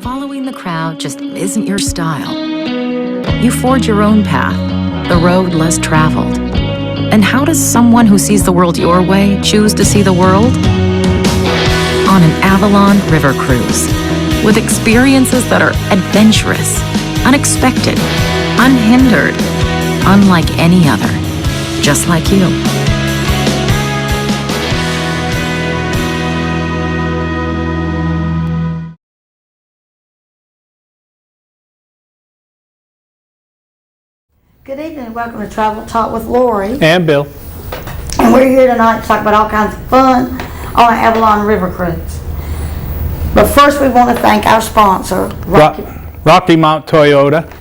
Following the crowd just isn't your style. You forge your own path, the road less traveled. And how does someone who sees the world your way choose to see the world? On an Avalon River Cruise, with experiences that are adventurous, unexpected, unhindered, unlike any other, just like you. Good evening and welcome to Travel Talk with Lorie. And Bill. And we're here tonight to talk about all kinds of fun on an Avalon River Cruise. But first we want to thank our sponsor, Rocky Mount Toyota.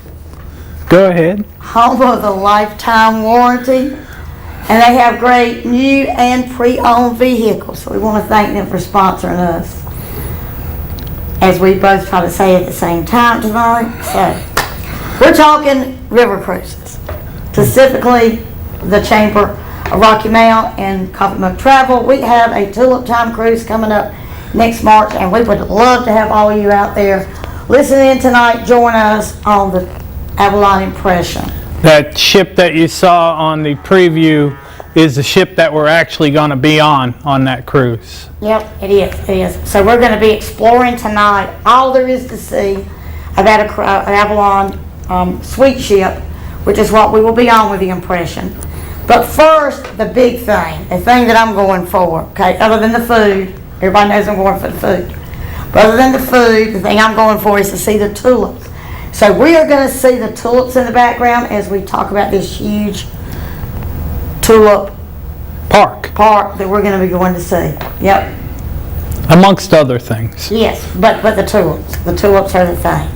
Go ahead. Home of the lifetime warranty. And they have great new and pre-owned vehicles. So we want to thank them for sponsoring us. As we both try to say at the same time tonight. So we're talking river cruises. Specifically, the Chamber of Rocky Mount and Coffee Mug Travel. We have a Tulip Time cruise coming up next March, and we would love to have all of you out there listening tonight. Join us on the Avalon Impression. That ship that you saw on the preview is the ship that we're actually going to be on that cruise. Yep, it is. So we're going to be exploring tonight all there is to see about an Avalon suite ship, which is what we will be on with the Impression. But first, the big thing, the thing that I'm going for, okay, other than the food, everybody knows I'm going for the food. But other than the food, the thing I'm going for is to see the tulips. So we are going to see the tulips in the background as we talk about this huge tulip park that we're going to be going to see. Yep. Amongst other things. Yes, but the tulips are the thing.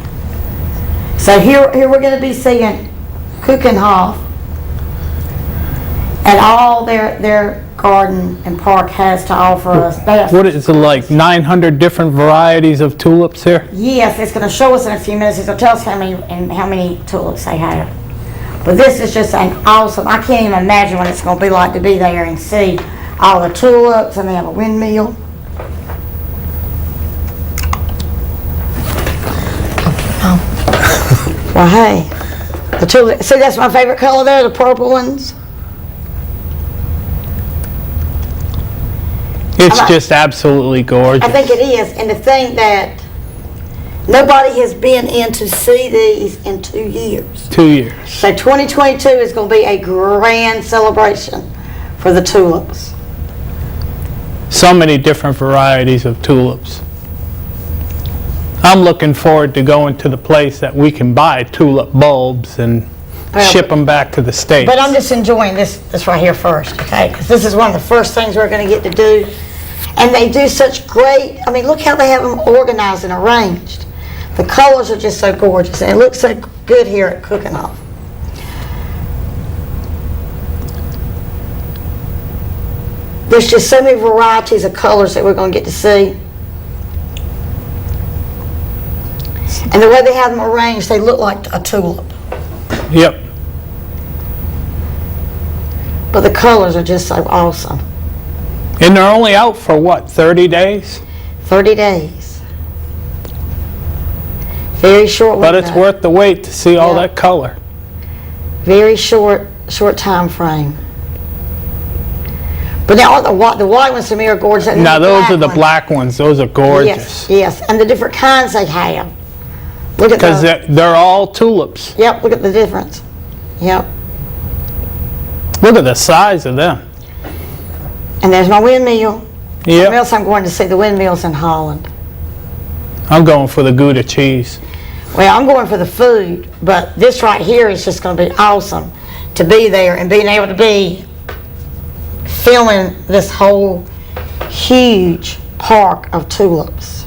So here we're going to be seeing Keukenhof and all their garden and park has to offer us. What is it, like 900 different varieties of tulips here? Yes, it's going to show us in a few minutes. It's going to tell us how many tulips they have. But this is just an awesome, I can't even imagine what it's going to be like to be there and see all the tulips, and they have a windmill. Well, hey, the tulip. See, that's my favorite color there, the purple ones. It's just absolutely gorgeous. I think it is, and to think that nobody has been in to see these in 2 years. 2 years. So 2022 is going to be a grand celebration for the tulips. So many different varieties of tulips. I'm looking forward to going to the place that we can buy tulip bulbs and ship them back to the States. But I'm just enjoying this right here first, okay? Because this is one of the first things we're going to get to do. And they do such great, I mean, look how they have them organized and arranged. The colors are just so gorgeous, and it looks so good here at Keukenhof. There's just so many varieties of colors that we're going to get to see. And the way they have them arranged, they look like a tulip. Yep. But the colors are just so awesome. And they're only out for what, 30 days? 30 days. Very short window. But it's worth the wait to see all that color. Very short time frame. But now the white ones to me are gorgeous. Now those are the black ones. Those are gorgeous. Yes, and the different kinds they have. Look at those. Because they're all tulips. Yep, look at the difference. Yep. Look at the size of them. And there's my windmill. Yep. Or else I'm going to see the windmills in Holland. I'm going for the Gouda cheese. Well, I'm going for the food, but this right here is just going to be awesome to be there and being able to be filming this whole huge park of tulips.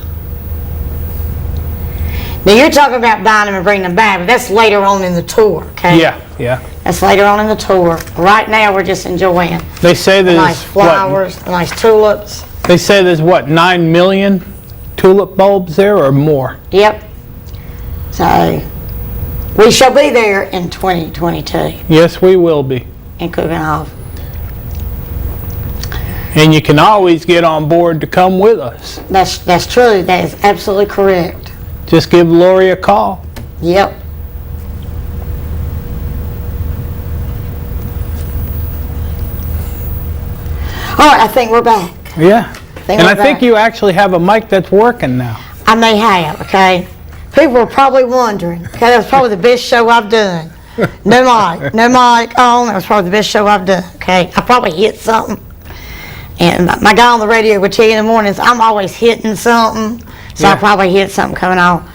Now you're talking about buying them and bringing them back, but that's later on in the tour, okay? Yeah. That's later on in the tour. Right now we're just enjoying They say there's the nice flowers, the nice tulips. They say there's what, 9 million tulip bulbs there or more? Yep. So we shall be there in 2022 Yes, we will be. in Keukenhof. And you can always get on board to come with us. That's true. That is absolutely correct. Just give Lorie a call. Yep. All right, I think we're back. Yeah. And I think back. you actually have a mic that's working now. I may have, okay? People are probably wondering, okay, that was probably the best show I've done. No mic on, that was probably the best show I've done, okay? I probably hit something. And my guy on the radio would tell you in the mornings, I'm always hitting something, so I probably hit something coming on.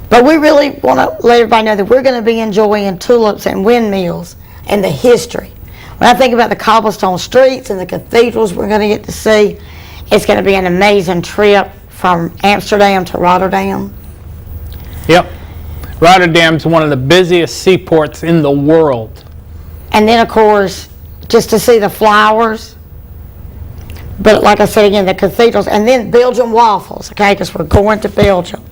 But we really want to let everybody know that we're going to be enjoying tulips and windmills and the history. When I think about the cobblestone streets and the cathedrals we're going to get to see, it's going to be an amazing trip from Amsterdam to Rotterdam. Yep. Rotterdam's one of the busiest seaports in the world. And then, of course, just to see the flowers. But like I said again, the cathedrals. And then Belgian waffles, okay, because we're going to Belgium.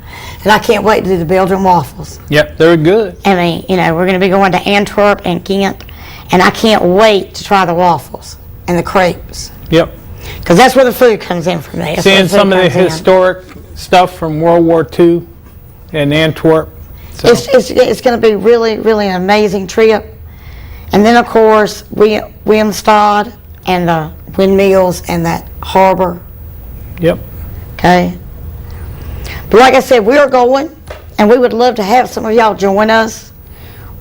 And I can't wait to do the Belgian waffles. Yep, they're good. I mean, you know, we're going to be going to Antwerp and Ghent. And I can't wait to try the waffles and the crepes. Yep. Because that's where the food comes in for me. That's Seeing where some of the food comes in. historic stuff from World War II in Antwerp. So. It's going to be really, really an amazing trip. And then, of course, Willemstad and the windmills and that harbor. Yep. Okay. But like I said, we are going, and we would love to have some of y'all join us.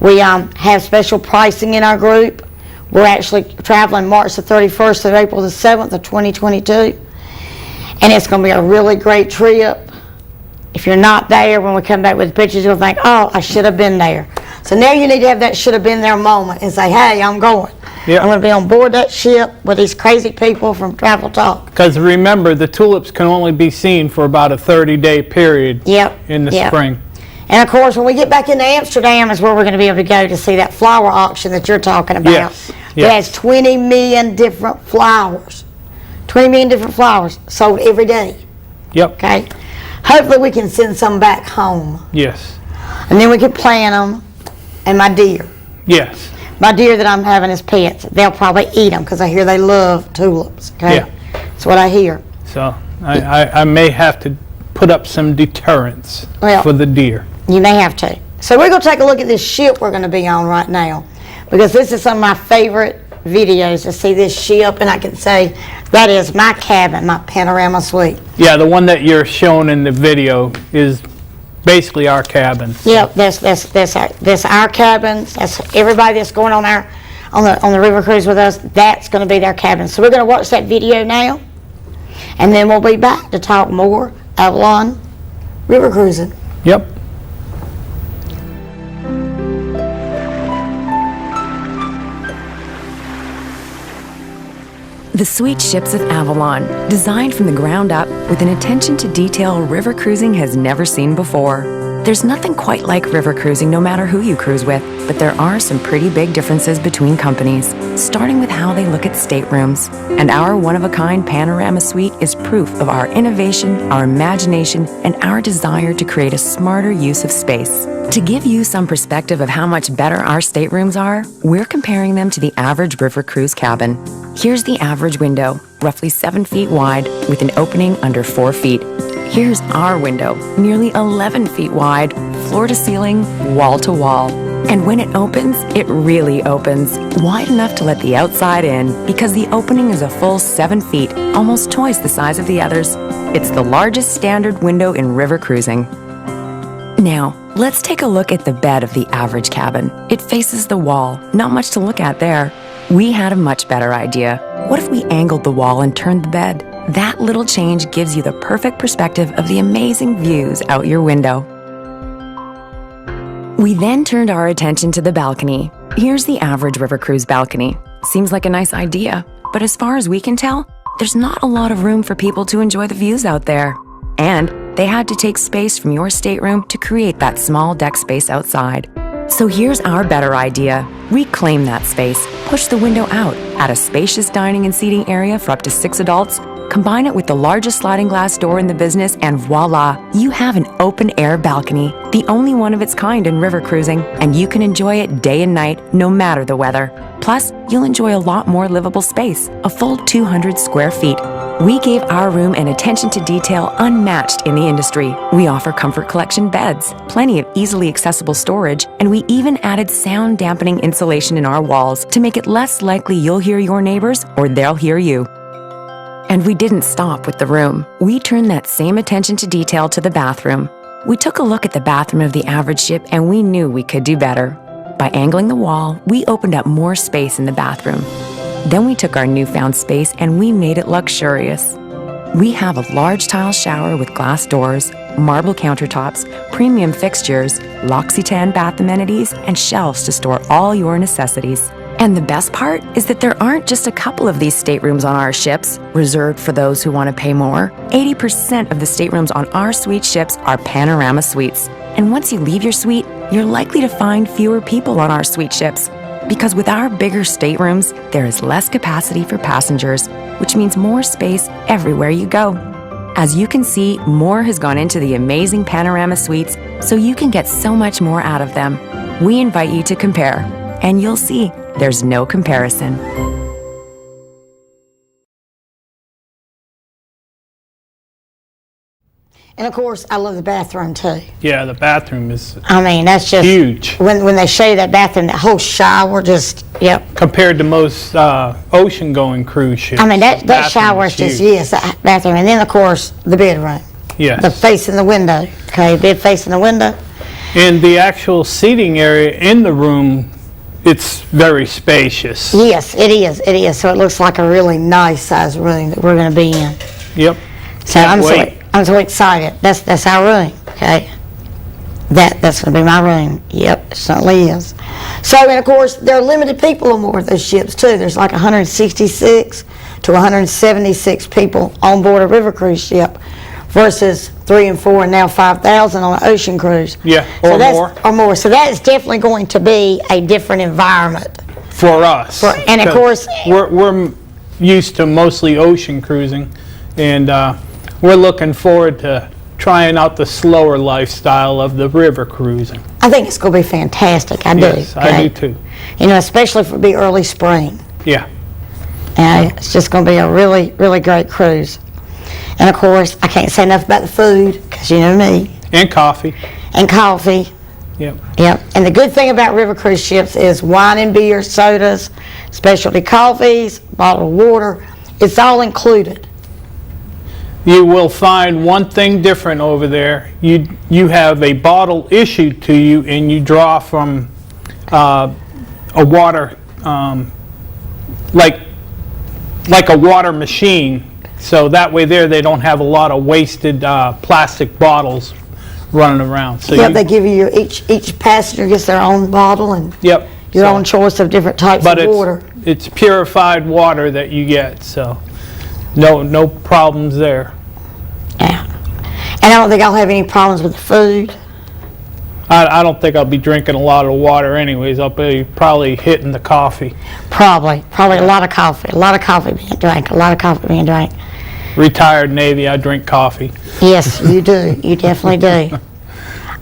We have special pricing in our group. We're actually traveling March the 31st through April the 7th of 2022. And it's going to be a really great trip. If you're not there, when we come back with pictures, you'll think, oh, I should have been there. So now you need to have that should have been there moment and say, hey, I'm going. Yep. I'm going to be on board that ship with these crazy people from Travel Talk. Because remember, the tulips can only be seen for about a 30-day period in the spring. And of course, when we get back into Amsterdam is where we're going to be able to go to see that flower auction that you're talking about. Yes. It has 20 million different flowers. 20 million different flowers sold every day. Yep. Okay. Hopefully we can send some back home. Yes. And then we can plant them. And my deer. Yes. My deer that I'm having as pets, they'll probably eat them because I hear they love tulips. Okay. Yeah. That's what I hear. So I may have to put up some deterrents for the deer. You may have to. So we're going to take a look at this ship we're going to be on right now, because this is some of my favorite videos to see this ship, and I can say that is my cabin, my panorama suite. Yeah, the one that you're showing in the video is basically our cabin. Yep, that's our cabin. That's everybody that's going on the river cruise with us. That's going to be their cabin. So we're going to watch that video now, and then we'll be back to talk more Avalon river cruising. Yep. The sweet ships of Avalon, designed from the ground up with an attention to detail river cruising has never seen before. There's nothing quite like river cruising no matter who you cruise with, but there are some pretty big differences between companies, starting with how they look at staterooms. And our one-of-a-kind panorama suite is proof of our innovation, our imagination, and our desire to create a smarter use of space. To give you some perspective of how much better our staterooms are, we're comparing them to the average river cruise cabin. Here's the average window, roughly 7 feet wide, with an opening under 4 feet. Here's our window, nearly 11 feet wide, floor to ceiling, wall to wall. And when it opens, it really opens, wide enough to let the outside in, because the opening is a full 7 feet, almost twice the size of the others. It's the largest standard window in river cruising. Now, let's take a look at the bed of the average cabin. It faces the wall, not much to look at there. We had a much better idea. What if we angled the wall and turned the bed? That little change gives you the perfect perspective of the amazing views out your window. We then turned our attention to the balcony. Here's the average river cruise balcony. Seems like a nice idea, but as far as we can tell, there's not a lot of room for people to enjoy the views out there. And they had to take space from your stateroom to create that small deck space outside. So here's our better idea. Reclaim that space, push the window out, add a spacious dining and seating area for up to 6 adults, combine it with the largest sliding glass door in the business, and voila, you have an open-air balcony, the only one of its kind in river cruising, and you can enjoy it day and night, no matter the weather. Plus, you'll enjoy a lot more livable space, a full 200 square feet. We gave our room an attention to detail unmatched in the industry. We offer Comfort Collection beds, plenty of easily accessible storage, and we even added sound dampening insulation in our walls to make it less likely you'll hear your neighbors or they'll hear you. And we didn't stop with the room. We turned that same attention to detail to the bathroom. We took a look at the bathroom of the average ship and we knew we could do better. By angling the wall, we opened up more space in the bathroom. Then we took our newfound space and we made it luxurious. We have a large tile shower with glass doors, marble countertops, premium fixtures, L'Occitane bath amenities, and shelves to store all your necessities. And the best part is that there aren't just a couple of these staterooms on our ships, reserved for those who want to pay more. 80% of the staterooms on our suite ships are panorama suites. And once you leave your suite, you're likely to find fewer people on our suite ships. Because with our bigger staterooms, there is less capacity for passengers, which means more space everywhere you go. As you can see, more has gone into the amazing panorama suites, so you can get so much more out of them. We invite you to compare, and you'll see there's no comparison. And of course, I love the bathroom too. Yeah, the bathroom is I mean, that's just huge. When they show you that bathroom, that whole shower, just yep. Compared to most ocean-going cruise ships. I mean, that bathroom shower is just huge. yes, that bathroom, and then of course the bedroom, Yes. the facing the window. Okay, bed facing the window. And the actual seating area in the room, it's very spacious. Yes, it is. It is. So it looks like a really nice size room that we're going to be in. Yep. So Can't wait. I'm so excited. That's our room. Okay. That's going to be my room. Yep, it certainly is. So, and of course, there are limited people on board those ships too. There's like 166 to 176 people on board a river cruise ship, versus 3 and 4 and now 5,000 on an ocean cruise. Yeah, So or that's- more. Or more. So that is definitely going to be a different environment. For us. And of course, we're used to mostly ocean cruising, and we're looking forward to trying out the slower lifestyle of the river cruising. I think it's going to be fantastic. I do. Yes, I okay? do too. You know, especially if it be early spring. Yeah. And it's just going to be a really, really great cruise. And of course, I can't say enough about the food, because you know me. And coffee. And coffee. Yep. Yep. And the good thing about river cruise ships is wine and beer, sodas, specialty coffees, bottled water. It's all included. You will find one thing different over there. You have a bottle issued to you, and you draw from a water, like a water machine. So that way there they don't have a lot of wasted plastic bottles running around. So Yep, they give you, each passenger gets their own bottle and Yep. your So- own choice of different types But of water. it's purified water that you get, so no problems there. Yeah. And I don't think I'll have any problems with the food. I don't think I'll be drinking a lot of water anyways. I'll be probably hitting the coffee. Probably a lot of coffee. A lot of coffee being drank. A lot of coffee being drank. Retired Navy, I drink coffee. Yes, you do. You definitely do.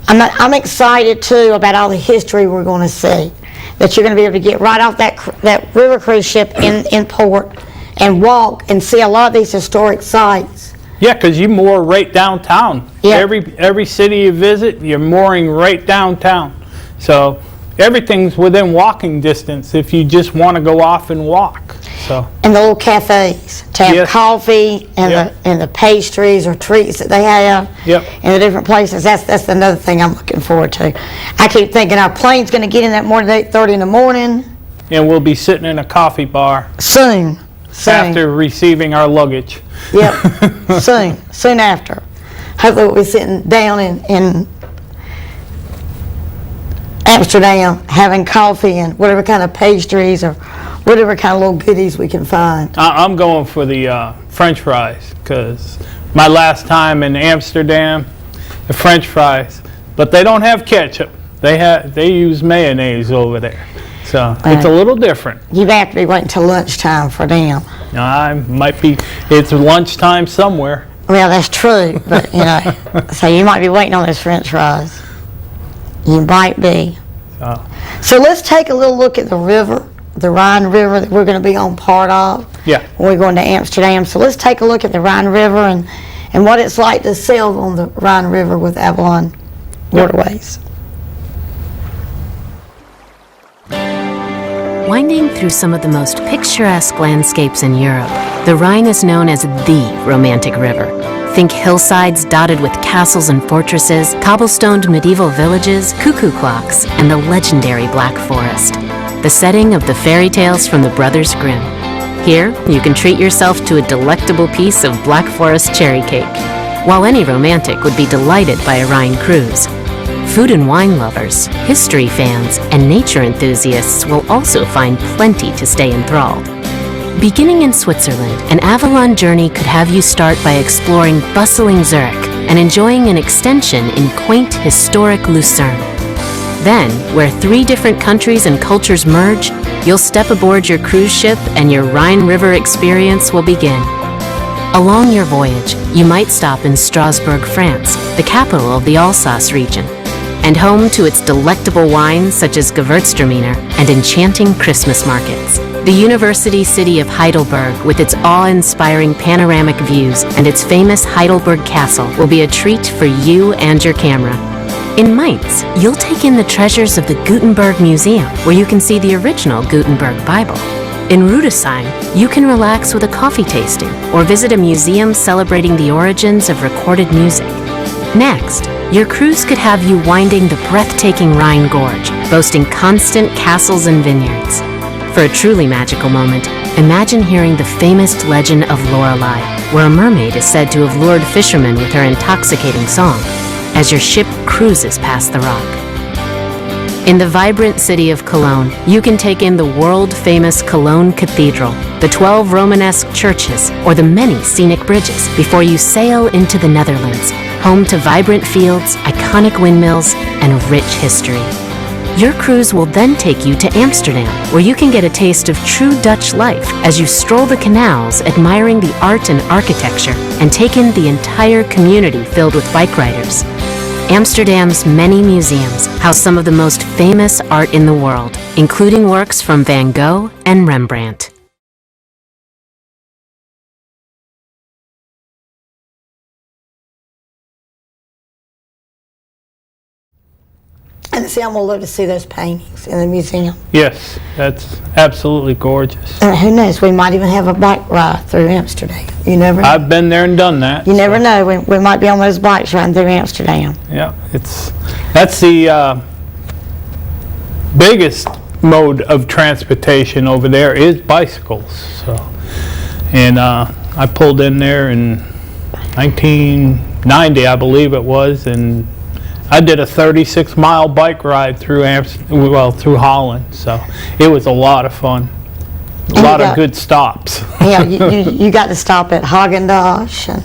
I'm excited too about all the history we're going to see. That you're going to be able to get right off that river cruise ship in port and walk and see a lot of these historic sites. Yeah, because you moor right downtown. Yeah. Every city you visit, you're mooring right downtown. So everything's within walking distance if you just want to go off and walk. So And the little cafes to have Yes. coffee and Yep. the pastries or treats that they have Yep. in the different places. That's another thing I'm looking forward to. I keep thinking our plane's going to get in that morning at 8:30 in the morning. and we'll be sitting in a coffee bar Soon. after receiving our luggage. Yep. Soon after. Hopefully we'll be sitting down in Amsterdam having coffee and whatever kind of pastries or whatever kind of little goodies we can find. I'm going for the French fries because my last time in Amsterdam, the French fries, but they don't have ketchup. They use mayonnaise over there, so it's a little different. You have to be waiting till lunchtime for them. It's lunchtime somewhere. Well, that's true, but you know, so you might be waiting on those French fries. You might be. So let's take a little look at the river, the Rhine River that we're going to be on part of. Yeah. when we're going to Amsterdam. So let's take a look at the Rhine River and what it's like to sail on the Rhine River with Avalon Waterways. Winding through some of the most picturesque landscapes in Europe, the Rhine is known as the romantic river. Think hillsides dotted with castles and fortresses, cobblestoned medieval villages, cuckoo clocks, and the legendary Black Forest, the setting of the fairy tales from the Brothers Grimm. Here, you can treat yourself to a delectable piece of Black Forest cherry cake, while any romantic would be delighted by a Rhine cruise. Food and wine lovers, history fans, and nature enthusiasts will also find plenty to stay enthralled. Beginning in Switzerland, an Avalon journey could have you start by exploring bustling Zurich and enjoying an extension in quaint, historic Lucerne. Then, where 3 different countries and cultures merge, you'll step aboard your cruise ship and your Rhine River experience will begin. Along your voyage, you might stop in Strasbourg, France, the capital of the Alsace region, and home to its delectable wines such as Gewürztraminer and enchanting Christmas markets. The university city of Heidelberg, with its awe-inspiring panoramic views and its famous Heidelberg Castle, will be a treat for you and your camera. In Mainz, you'll take in the treasures of the Gutenberg Museum, where you can see the original Gutenberg Bible. In Rudesheim, you can relax with a coffee tasting or visit a museum celebrating the origins of recorded music. Next, your cruise could have you winding the breathtaking Rhine Gorge, boasting constant castles and vineyards. For a truly magical moment, imagine hearing the famous legend of Lorelei, where a mermaid is said to have lured fishermen with her intoxicating song, as your ship cruises past the rock. In the vibrant city of Cologne, you can take in the world-famous Cologne Cathedral, the 12 Romanesque churches, or the many scenic bridges before you sail into the Netherlands, home to vibrant fields, iconic windmills, and rich history. Your cruise will then take you to Amsterdam, where you can get a taste of true Dutch life as you stroll the canals admiring the art and architecture and take in the entire community filled with bike riders. Amsterdam's many museums house some of the most famous art in the world, including works from Van Gogh and Rembrandt. And see, I'm going to love to see those paintings in the museum. Yes, that's absolutely gorgeous. And who knows, we might even have a bike ride through Amsterdam. You never know. I've been there and done that. You never know. We might be on those bikes riding through Amsterdam. Yeah, that's the biggest mode of transportation over there is bicycles. So, and I pulled in there in 1990, I believe it was, and I did a 36-mile bike ride through through Holland. So it was a lot of fun. A lot of good stops. Yeah, you got to stop at Haagen-Dazs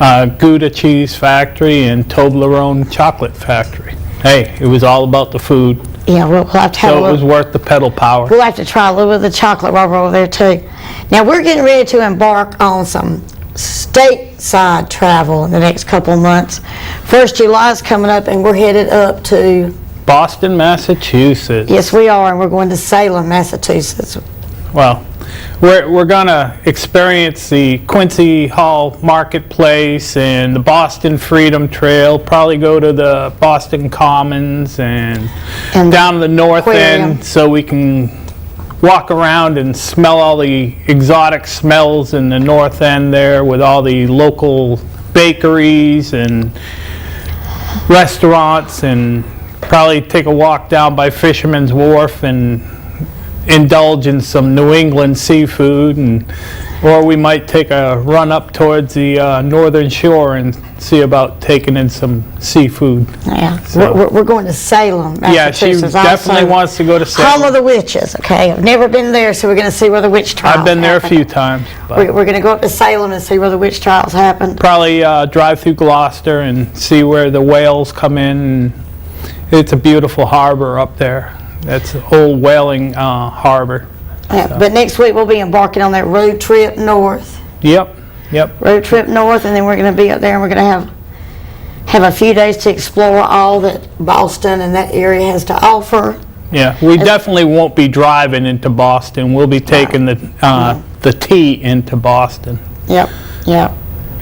and Gouda Cheese Factory and Toblerone Chocolate Factory. Hey, it was all about the food. Yeah, we'll have to have So it was worth the pedal power. We'll have to try a little bit of the chocolate while we're over there too. Now we're getting ready to embark on some stateside travel in the next couple of months. 1st July is coming up and we're headed up to Boston, Massachusetts. Yes, we are, and we're going to Salem, Massachusetts. Well, we're going to experience the Quincy Hall Marketplace and the Boston Freedom Trail, probably go to the Boston Commons and down to the north end so we can walk around and smell all the exotic smells in the north end there with all the local bakeries and restaurants, and probably take a walk down by Fisherman's Wharf and indulge in some New England seafood, or we might take a run up towards the northern shore and see about taking in some seafood. Yeah, So- we're going to Salem, Yeah, she Massachusetts. definitely also. wants to go to Salem. Home of the witches, okay? I've never been there, so we're going to see where the witch trials I've been there a happen. few times. but We're going to go up to Salem and see where the witch trials happened. Probably drive through Gloucester and see where the whales come in. It's a beautiful harbor up there. That's old whaling harbor. Yeah, but next week we'll be embarking on that road trip north. Yep. Road trip north, and then we're going to be up there and we're going to have a few days to explore all that Boston and that area has to offer. Yeah, we definitely won't be driving into Boston. We'll be taking the the T into Boston. Yep, yep.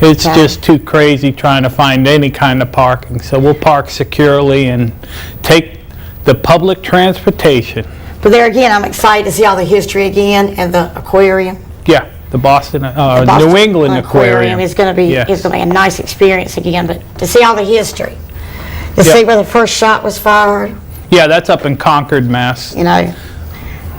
It's Okay. just too crazy trying to find any kind of parking. So we'll park securely and take the public transportation. But there again, I'm excited to see all the history again and the aquarium. Yeah, the Boston, The Boston New England Aquarium. is going to be Yes. is going to be a nice experience again. But to see all the history, to Yeah. see where the first shot was fired, Yeah, that's up in Concord, Mass. you know,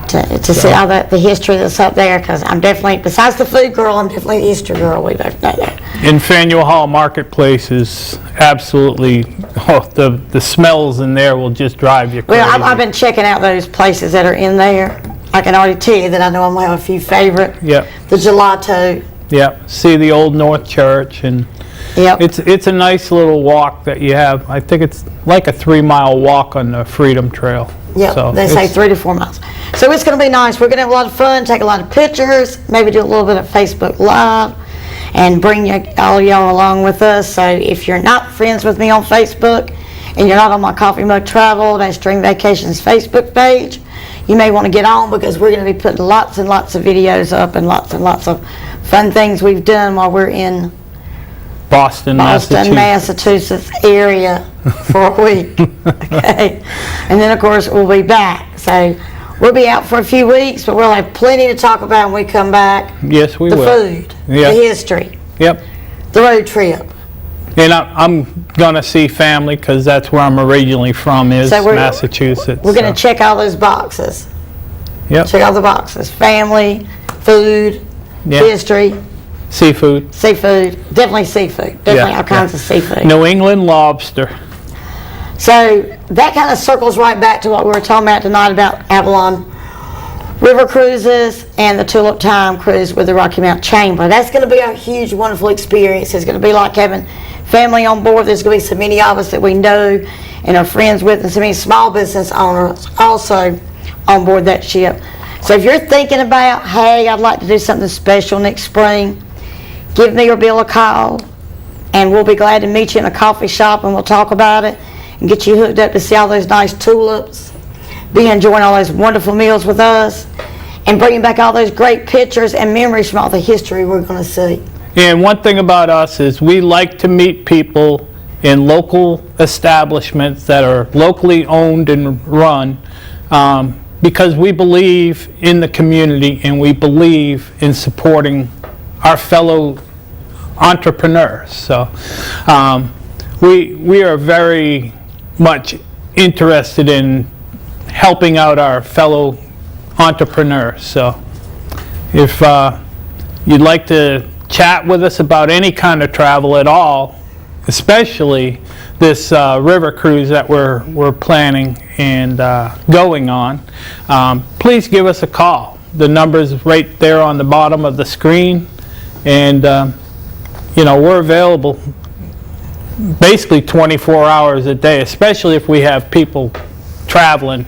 to see all the history that's up there. Because I'm definitely, besides the food girl, I'm definitely the history girl. We both know that. In Faneuil Hall Marketplace is absolutely, the smells in there will just drive you crazy. Well, I've been checking out those places that are in there. I can already tell you that I know I'm going to have a few favorite. Yep, The gelato. yep. See the Old North Church, and Yep. it's a nice little walk that you have. I think it's like a 3-mile walk on the Freedom Trail. Yep, So they say it's- 3 to 4 miles. So it's going to be nice. We're going to have a lot of fun, take a lot of pictures, maybe do a little bit of Facebook Live, and bring all y'all along with us. So if you're not friends with me on Facebook, and you're not on my Coffee Mug Travel, that's Dream Vacations Facebook page, you may want to get on, because we're going to be putting lots and lots of videos up and lots of fun things we've done while we're in Boston, Boston, Massachusetts. Massachusetts area for a week. Okay. And then, of course, we'll be back. So we'll be out for a few weeks, but we'll have plenty to talk about when we come back. Yes, we The will. food, Yeah. the history, Yep. the road trip. And I'm gonna see family because that's where I'm originally from, is So we're- Massachusetts. We're going so. to check all those boxes. Yep. Check all the boxes. Family, food, Yeah. history, Seafood. seafood. Definitely seafood. Definitely Yeah, all kinds yeah. of seafood. New England lobster. So that kind of circles right back to what we were talking about tonight about Avalon River Cruises and the Tulip Time Cruise with the Rocky Mountain Chamber. That's going to be a huge, wonderful experience. It's going to be like having family on board. There's going to be so many of us that we know and are friends with, and so many small business owners also on board that ship. So if you're thinking about, hey, I'd like to do something special next spring, give me or Bill a call, and we'll be glad to meet you in a coffee shop, and we'll talk about it and get you hooked up to see all those nice tulips, be enjoying all those wonderful meals with us, and bringing back all those great pictures and memories from all the history we're going to see. And one thing about us is we like to meet people in local establishments that are locally owned and run, because we believe in the community and we believe in supporting our fellow entrepreneurs. So we are very much interested in helping out our fellow entrepreneurs. So if you'd like to chat with us about any kind of travel at all, especially this river cruise that we're planning and going on, please give us a call. The number's right there on the bottom of the screen, and we're available basically 24 hours a day, especially if we have people traveling.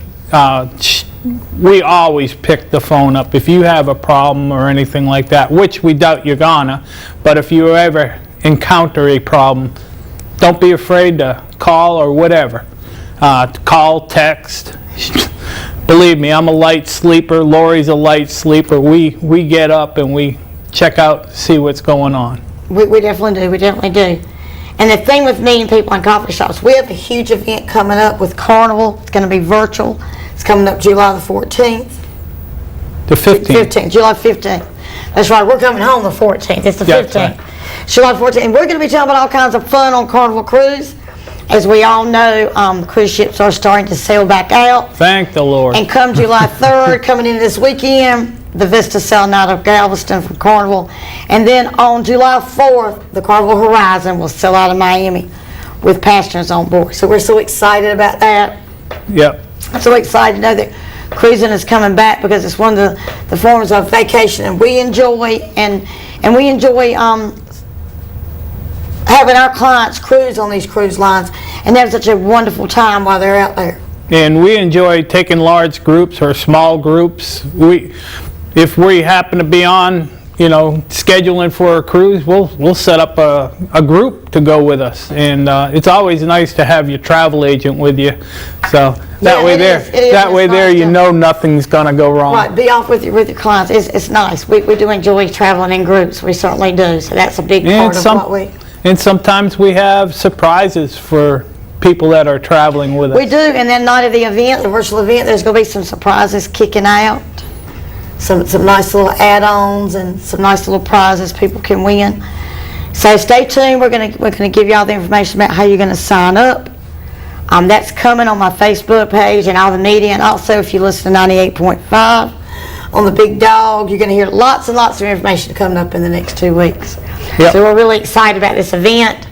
We always pick the phone up if you have a problem or anything like that, which we doubt you're gonna, but if you ever encounter a problem, don't be afraid to call or whatever. Call, text. Believe me, I'm a light sleeper. Lorie's a light sleeper. We get up and we check out, see what's going on. We definitely do. We definitely do. And the thing with meeting people in coffee shops, we have a huge event coming up with Carnival. It's going to be virtual. It's coming up July the 14th. The 15th. July 15th. That's right. We're coming home the 14th. It's the Yeah, 15th. that's July 14th. And we're going to be talking about all kinds of fun on Carnival Cruise. As we all know, cruise ships are starting to sail back out. Thank the Lord. And come July 3rd, coming into this weekend, the Vista sailing out of Galveston from Carnival. And then on July 4th, the Carnival Horizon will sail out of Miami with passengers on board. So we're so excited about that. Yep. I'm so excited to know that cruising is coming back, because it's one of the forms of vacation and we enjoy, and we enjoy having our clients cruise on these cruise lines and have such a wonderful time while they're out there. And we enjoy taking large groups or small groups. If we happen to be on scheduling for a cruise, we'll set up a group to go with us. And it's always nice to have your travel agent with you. So that way there you know nothing's going to go wrong. Right, be off with your clients. It's nice. We do enjoy traveling in groups. We certainly do. So that's a big part of what we... And sometimes we have surprises for people that are traveling with us. We do, and then night of the event, the virtual event, there's going to be some surprises kicking out. Some nice little add-ons and some nice little prizes people can win. So stay tuned. We're gonna give you all the information about how you're gonna sign up. That's coming on my Facebook page and all the media, and also if you listen to 98.5 on the Big Dog, you're gonna hear lots and lots of information coming up in the next 2 weeks. Yep. So we're really excited about this event.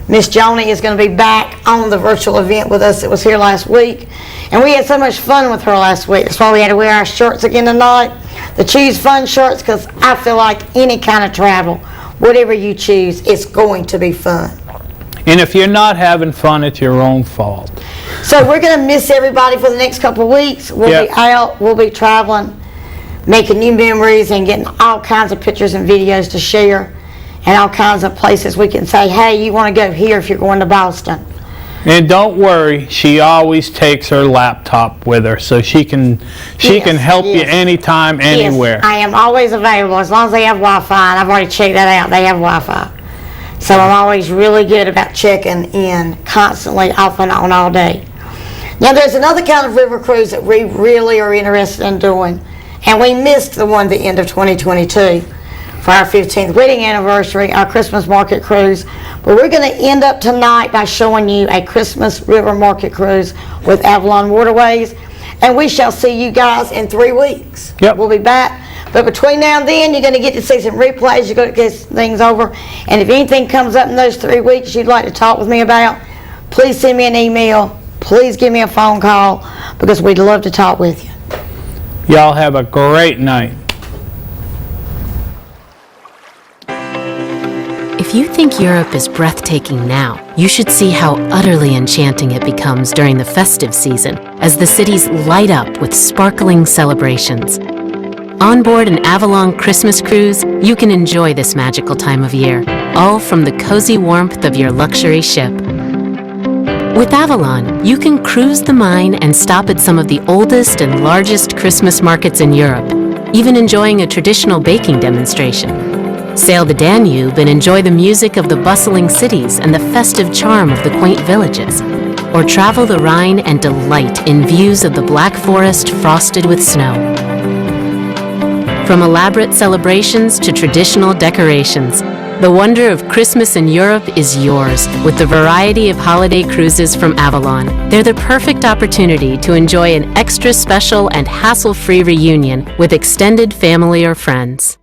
Miss Joni is going to be back on the virtual event with us. It was here last week, and we had so much fun with her last week. That's why we had to wear our shirts again tonight, the Choose Fun shirts, because I feel like any kind of travel, whatever you choose, it's going to be fun. And if you're not having fun, it's your own fault. So we're going to miss everybody for the next couple of weeks. We'll be out, we'll be traveling, making new memories, and getting all kinds of pictures and videos to share. And all kinds of places we can say, hey, you want to go here if you're going to Boston. And don't worry, she always takes her laptop with her, so she can help you anytime, anywhere. Yes, I am always available as long as they have Wi-Fi, and I've already checked that out. They have Wi-Fi. So I'm always really good about checking in constantly, off and on, all day. Now there's another kind of river cruise that we really are interested in doing, and we missed the one at the end of 2022. For our 15th wedding anniversary, our Christmas market cruise. But we're going to end up tonight by showing you a Christmas river market cruise with Avalon Waterways. And we shall see you guys in 3 weeks. Yep. We'll be back. But between now and then, you're going to get to see some replays. You're going to get things over. And if anything comes up in those 3 weeks you'd like to talk with me about, please send me an email. Please give me a phone call, because we'd love to talk with you. Y'all have a great night. If you think Europe is breathtaking now, you should see how utterly enchanting it becomes during the festive season as the cities light up with sparkling celebrations. On board an Avalon Christmas cruise, you can enjoy this magical time of year, all from the cozy warmth of your luxury ship. With Avalon, you can cruise the Main and stop at some of the oldest and largest Christmas markets in Europe, even enjoying a traditional baking demonstration. Sail the Danube and enjoy the music of the bustling cities and the festive charm of the quaint villages. Or travel the Rhine and delight in views of the Black Forest frosted with snow. From elaborate celebrations to traditional decorations, the wonder of Christmas in Europe is yours with the variety of holiday cruises from Avalon. They're the perfect opportunity to enjoy an extra special and hassle-free reunion with extended family or friends.